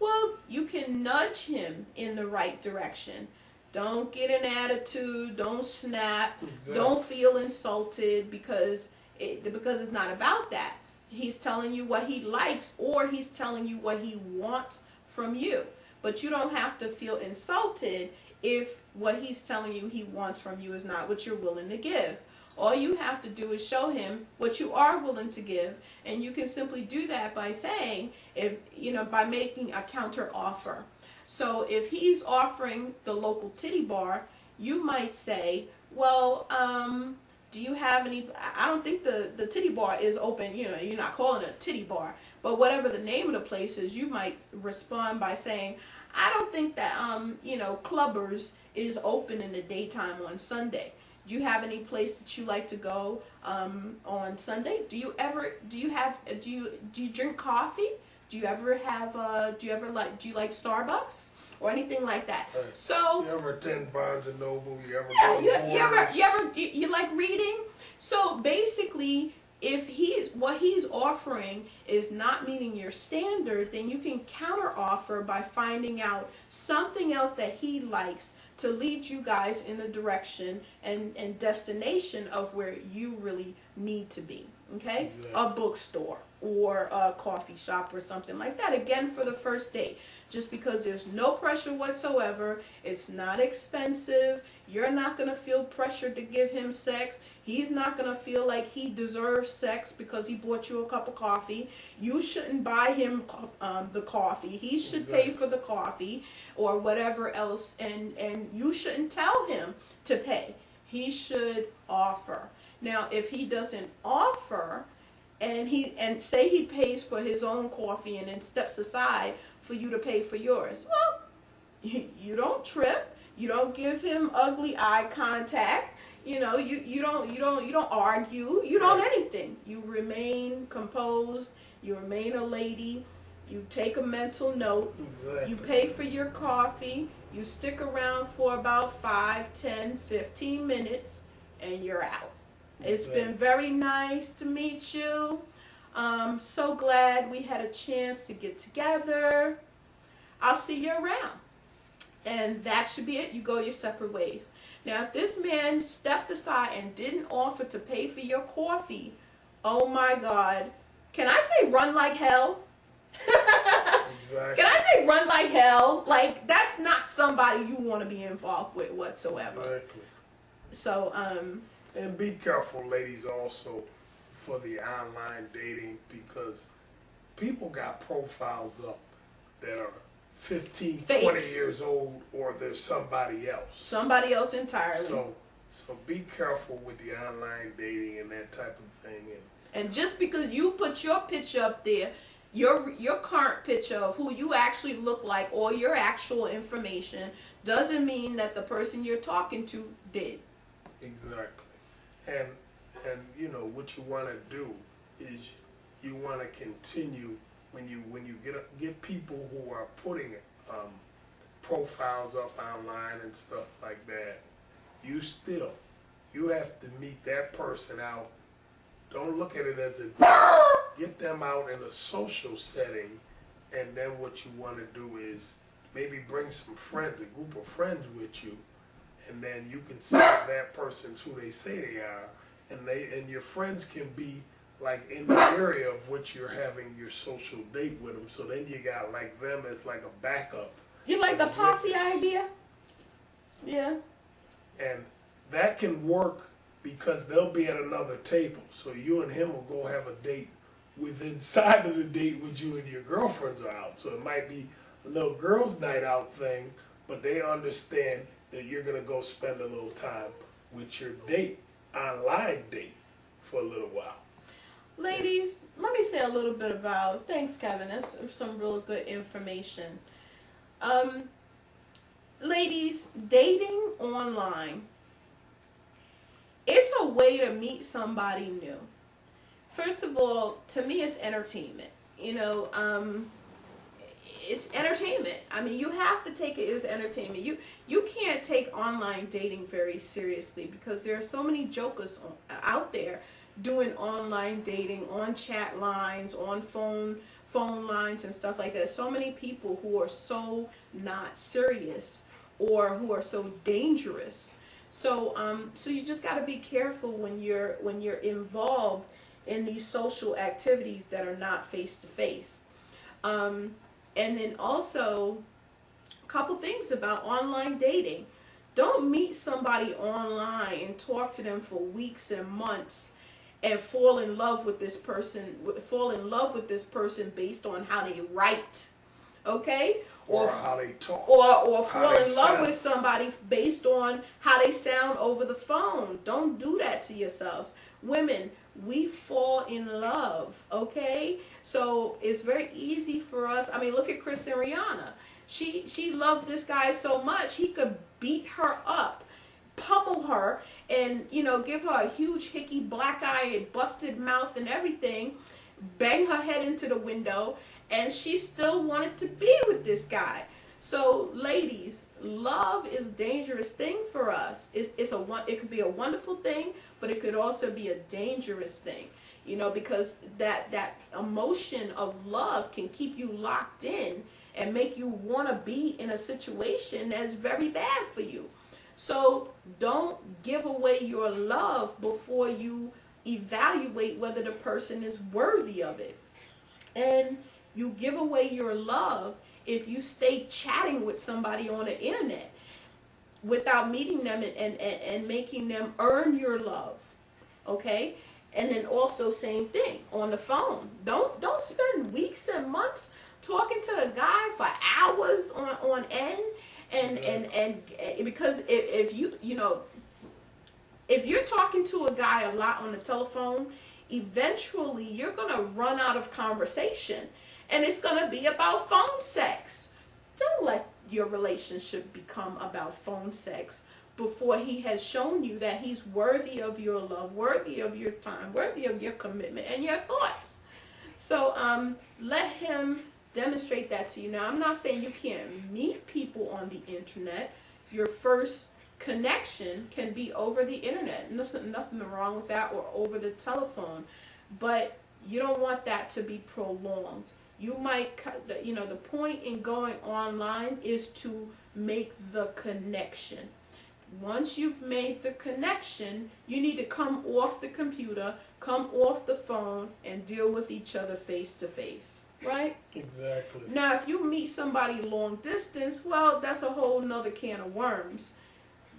Well, you can nudge him in the right direction. Don't get an attitude. Don't snap. Exactly. Don't feel insulted because it's not about that. He's telling you what he likes, or he's telling you what he wants from you. But you don't have to feel insulted if what he's telling you he wants from you is not what you're willing to give. All you have to do is show him what you are willing to give, and you can simply do that by saying, by making a counter offer. So if he's offering the local titty bar, you might say, well, do you have any, I don't think the titty bar is open, you're not calling it a titty bar, but whatever the name of the place is, you might respond by saying, I don't think that, Clubbers is open in the daytime on Sunday. Do you have any place that you like to go on Sunday? Do you drink coffee? Do you ever like Starbucks or anything like that? So you ever attend Barnes and Noble? You ever yeah, go to you like reading? So basically, if what he's offering is not meeting your standards, then you can counter offer by finding out something else that he likes to lead you guys in the direction and destination of where you really need to be. Okay? Exactly. A bookstore or a coffee shop or something like that. Again, for the first date. Just because there's no pressure whatsoever, it's not expensive, you're not going to feel pressured to give him sex, he's not going to feel like he deserves sex because he bought you a cup of coffee, you shouldn't buy him the coffee, he should pay for the coffee or whatever else, and you shouldn't tell him to pay, he should offer. Now, if he doesn't offer, and say he pays for his own coffee and then steps aside for you to pay for yours, well, you don't trip, you don't give him ugly eye contact, you don't argue, you don't anything. You remain composed, you remain a lady, you take a mental note, Exactly. you pay for your coffee, you stick around for about 5, 10, 15 minutes, and you're out. It's been very nice to meet you. So glad we had a chance to get together. I'll see you around. And that should be it. You go your separate ways. Now, if this man stepped aside and didn't offer to pay for your coffee, oh my God. Can I say run like hell? Exactly. Can I say run like hell? Like, that's not somebody you want to be involved with whatsoever. Exactly. So, And be careful, ladies, also for the online dating, because people got profiles up that are 15, Fake. 20 years old, or there's somebody else. somebody else entirely. So be careful with the online dating and that type of thing. And just because you put your picture up there, your current picture of who you actually look like or your actual information doesn't mean that the person you're talking to did. Exactly. And what you want to do is you want to continue when you get people who are putting profiles up online and stuff like that. You have to meet that person out. Don't look at it as get them out in a social setting, and then what you want to do is maybe bring some friends, a group of friends with you, and then you can see if that person's who they say they are, and your friends can be like in the area of which you're having your social date with them. So then you got like them as like a backup. You like the posse idea? Yeah. And that can work because they'll be at another table. So you and him will go have a date inside of the date with you and your girlfriends are out. So it might be a little girls' night out thing, but they understand that you're going to go spend a little time with your date, online date, for a little while. Ladies, let me say a little bit about, thanks Kevin, that's some real good information. Ladies, dating online, it's a way to meet somebody new. First of all, to me it's entertainment. It's entertainment. I mean, you have to take it as entertainment. You can't take online dating very seriously because there are so many jokers out there doing online dating on chat lines, on phone lines and stuff like that. So many people who are so not serious or who are so dangerous. So you just got to be careful when you're involved in these social activities that are not face to face. And then also, a couple things about online dating. Don't meet somebody online and talk to them for weeks and months and fall in love with this person based on how they write, okay? Or how they talk. Or fall in love with somebody based on how they sound over the phone. Don't do that to yourselves. Women, we fall in love, okay? So it's very easy for us. I mean, look at Chris and Rihanna. She loved this guy so much, he could beat her up, pummel her her and, you know, give her a huge hickey black eye, busted mouth and everything, bang her head into the window, and she still wanted to be with this guy. So ladies, love is a dangerous thing for us. It could be a wonderful thing, but it could also be a dangerous thing, you know, because that emotion of love can keep you locked in and make you want to be in a situation that's very bad for you. So don't give away your love before you evaluate whether the person is worthy of it. And you give away your love if you stay chatting with somebody on the internet without meeting them and making them earn your love. Okay? And then also same thing on the phone. Don't spend weeks and months talking to a guy for hours on end and because if you're talking to a guy a lot on the telephone, eventually you're going to run out of conversation and it's going to be about phone sex. Don't let your relationship become about phone sex before he has shown you that he's worthy of your love, worthy of your time, worthy of your commitment and your thoughts. So let him demonstrate that to you. Now, I'm not saying you can't meet people on the internet. Your first connection can be over the internet. Nothing wrong with that, or over the telephone. But you don't want that to be prolonged. You might, you know, the point in going online is to make the connection. Once you've made the connection, you need to come off the computer, come off the phone, and deal with each other face to face. Right? Exactly. Now, if you meet somebody long distance, well, that's a whole nother can of worms.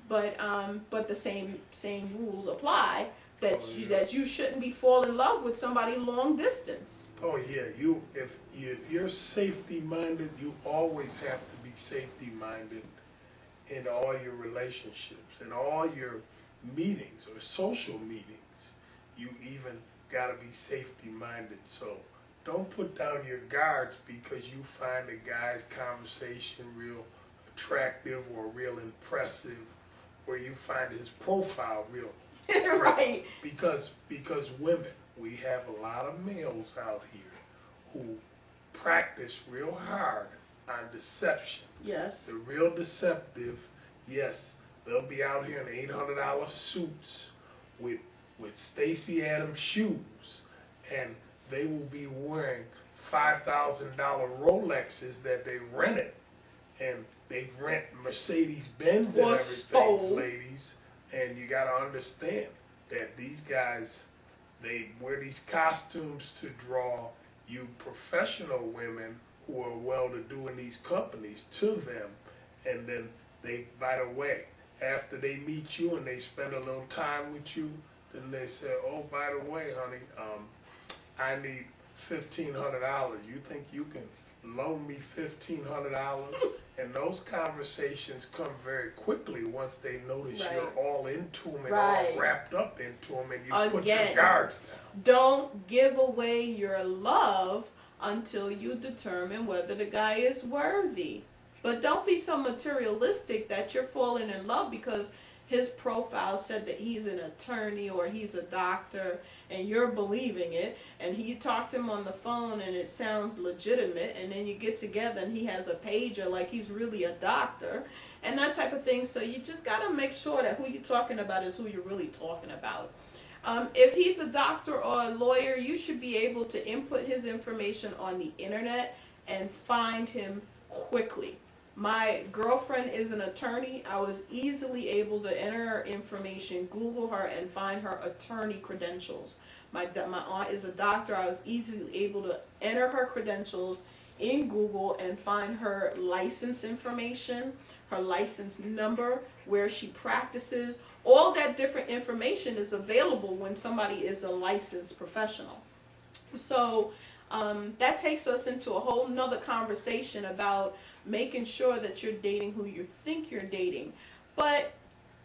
But the same rules apply that you shouldn't be falling in love with somebody long distance. Oh yeah, if you're safety minded, you always have to be safety minded in all your relationships and all your meetings or social meetings. You even gotta be safety minded. So don't put down your guards because you find a guy's conversation real attractive or real impressive, or you find his profile real right. Because women, we have a lot of males out here who practice real hard on deception. Yes. The real deceptive, yes, they'll be out here in $800 suits with Stacy Adams shoes, and they will be wearing $5,000 Rolexes that they rented, and they rent Mercedes-Benz and everything, stole. ladies. And you got to understand that these guys, they wear these costumes to draw you professional women who are well-to-do in these companies to them, and then they, by the way, after they meet you and they spend a little time with you, then they say, oh, by the way, honey, I need $1,500. You think you can loan me $1,500? And those conversations come very quickly once they notice Right. you're all into them and Right. all wrapped up into them, and you put Again. your guards down. Don't give away your love until you determine whether the guy is worthy. But don't be so materialistic that you're falling in love because his profile said that he's an attorney or he's a doctor and you're believing it, and you talk to him on the phone and it sounds legitimate, and then you get together and he has a pager like he's really a doctor and that type of thing. So you just got to make sure that who you're talking about is who you're really talking about. If he's a doctor or a lawyer, you should be able to input his information on the internet and find him quickly. My girlfriend is an attorney. I was easily able to enter her information, Google her, and find her attorney credentials. My aunt is a doctor. I was easily able to enter her credentials in Google and find her license information, her license number, where she practices. All that different information is available when somebody is a licensed professional. So that takes us into a whole nother conversation about making sure that you're dating who you think you're dating. But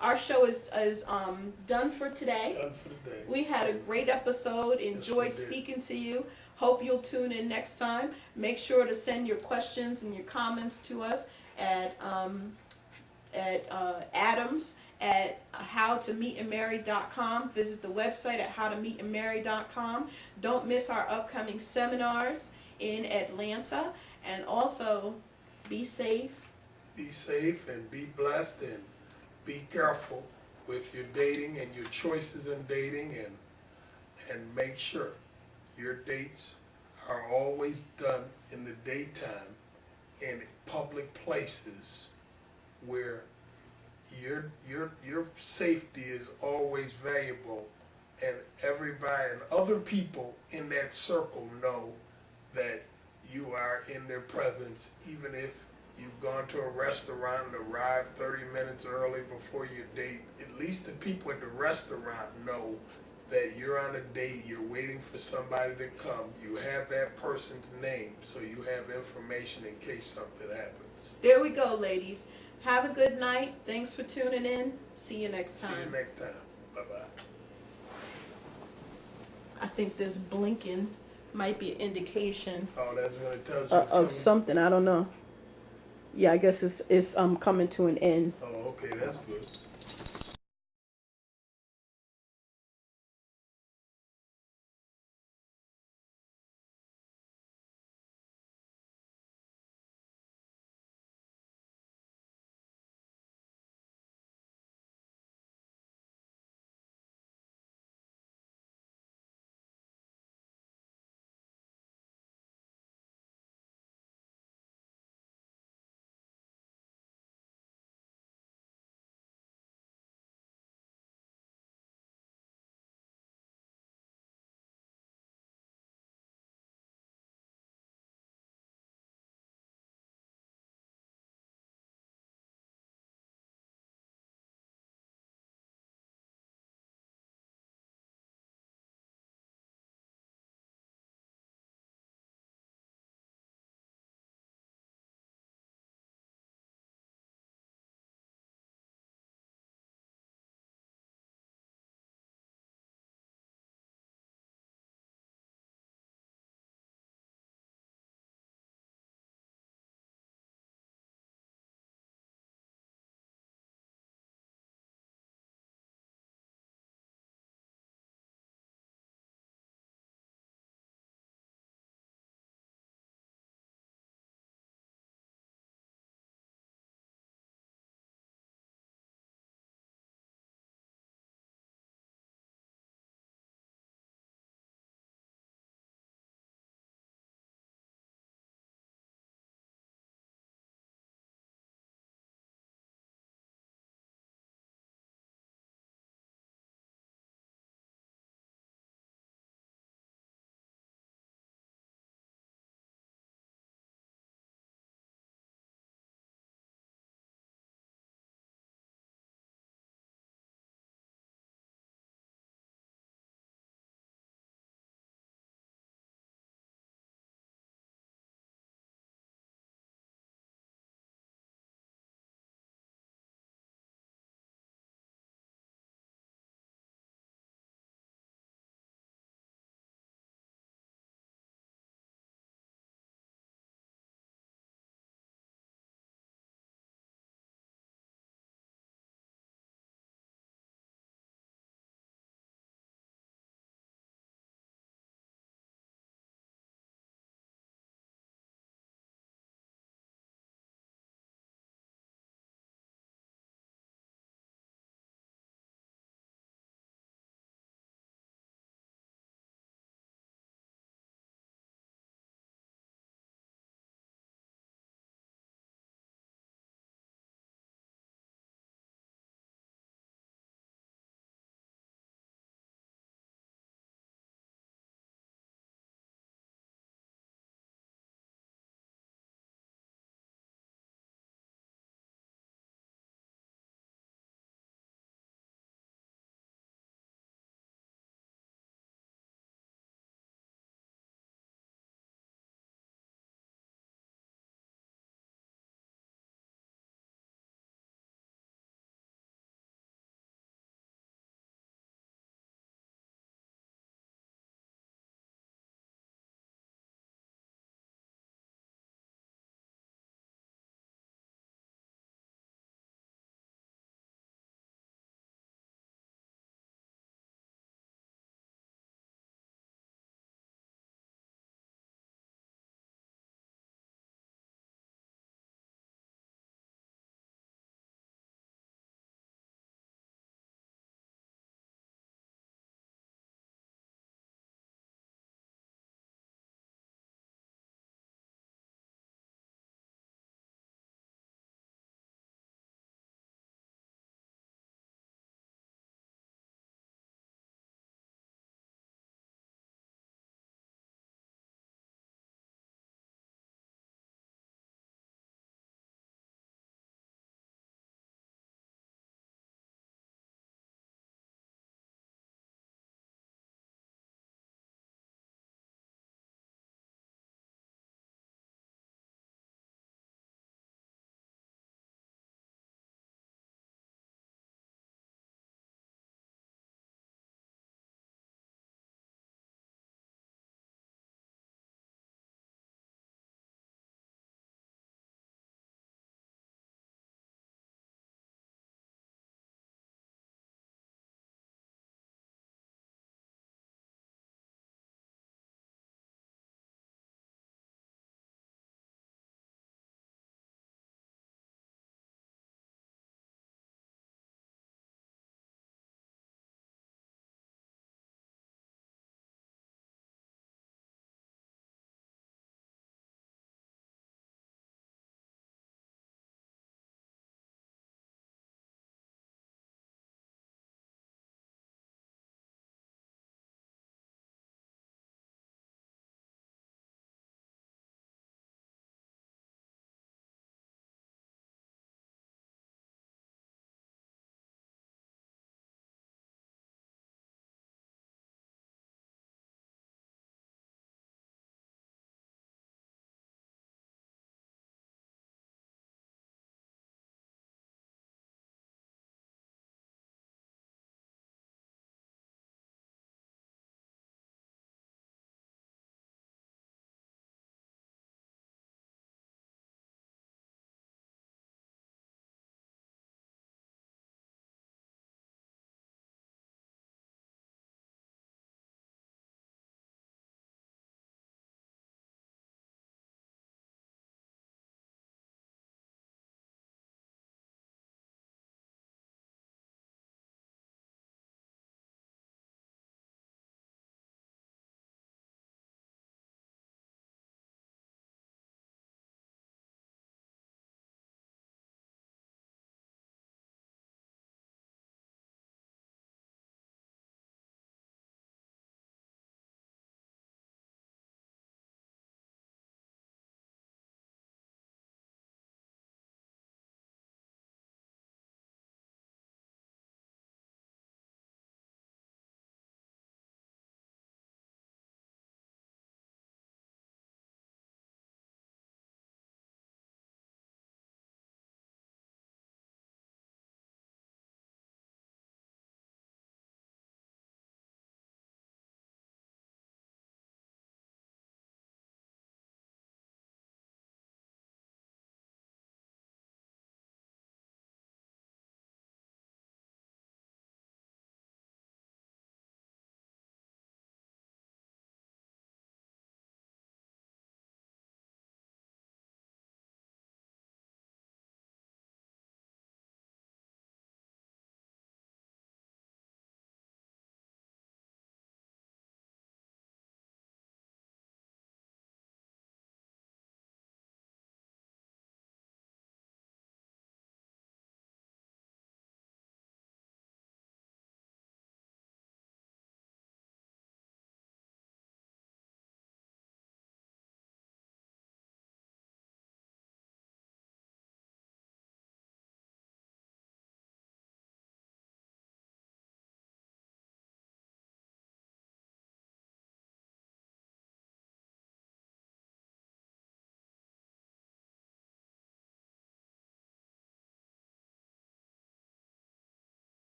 our show is done for today. Done for the day. We had a great episode. Enjoyed Yes, we did. speaking to you. Hope you'll tune in next time. Make sure to send your questions and your comments to us at Adams at howtomeetandmarry.com. Visit the website at howtomeetandmarry.com. Don't miss our upcoming seminars in Atlanta. And also, be safe. Be safe and be blessed and be careful with your dating and your choices in dating, and make sure your dates are always done in the daytime in public places where your safety is always valuable, and everybody and other people in that circle know that you are in their presence, even if you've gone to a restaurant and arrived 30 minutes early before your date. At least the people at the restaurant know that you're on a date, you're waiting for somebody to come, you have that person's name, so you have information in case something happens. There we go, ladies. Have a good night. Thanks for tuning in. See you next time. See you next time. Bye-bye. I think this blinking might be an indication Oh, that's when it tells you it's of coming. something. I don't know. Yeah, I guess it's coming to an end. Oh, okay, that's good.